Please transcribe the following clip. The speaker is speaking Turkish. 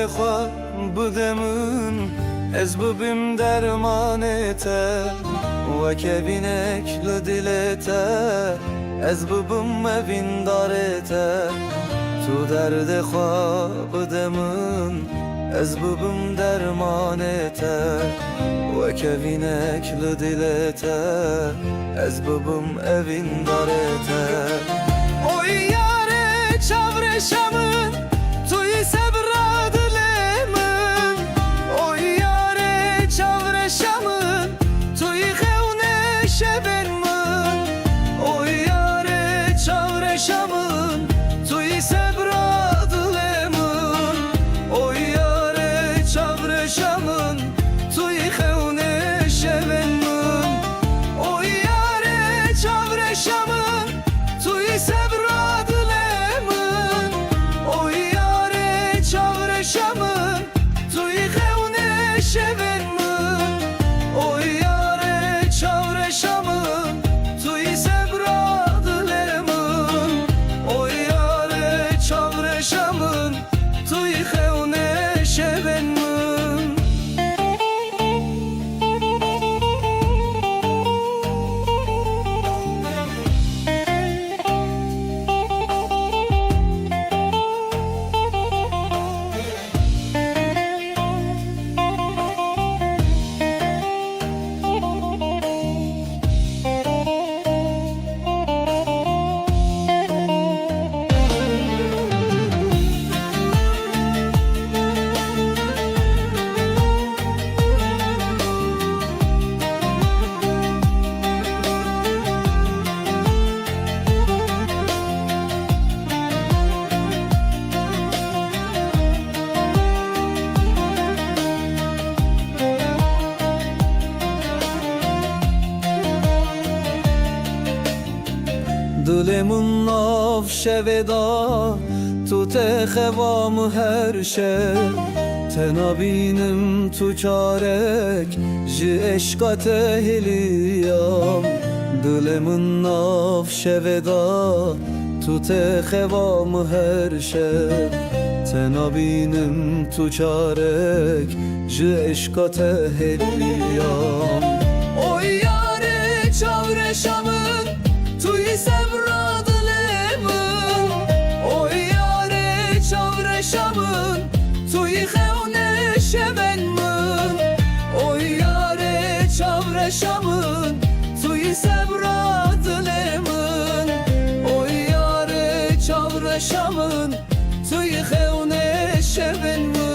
خوا بدمون از ببیم درمانته و که بینک لدلته از ببیم مبین دارته تو درد خوا بدمون از ببیم درمانته و که بینک لدلته از ببیم مبین دارته oy yare çavreşamın tuyi sebradlemin oy yare çavreşamın tuyi xevne şebenmin oy yare çavreşamın tuyi sebradlemin oy yare çavreşamın tuyi xevne şebenmin oy yare çavreşamın tuyi sebradlemin oy yare çavreşamın tuyi xevne şebenmin oy yare çavreşamın tuyi sebradlemin oy yare çavreşamın tuyi xevne şebenmin دلمون ناف شودا تو تخوام هر شب تنابینم تو چارک جی عشقات هلیام دلمون ناف شودا تو تخوام هر شب تنابینم تو چارک جی عشقات هلیام oy yare çavreşamın tuyi sebradlemin oy yare çavreşamın tuyi xevne şebenmin oy yare çavreşamın tuyi sebradlemin oy yare çavreşamın tuyi xevne şebenmin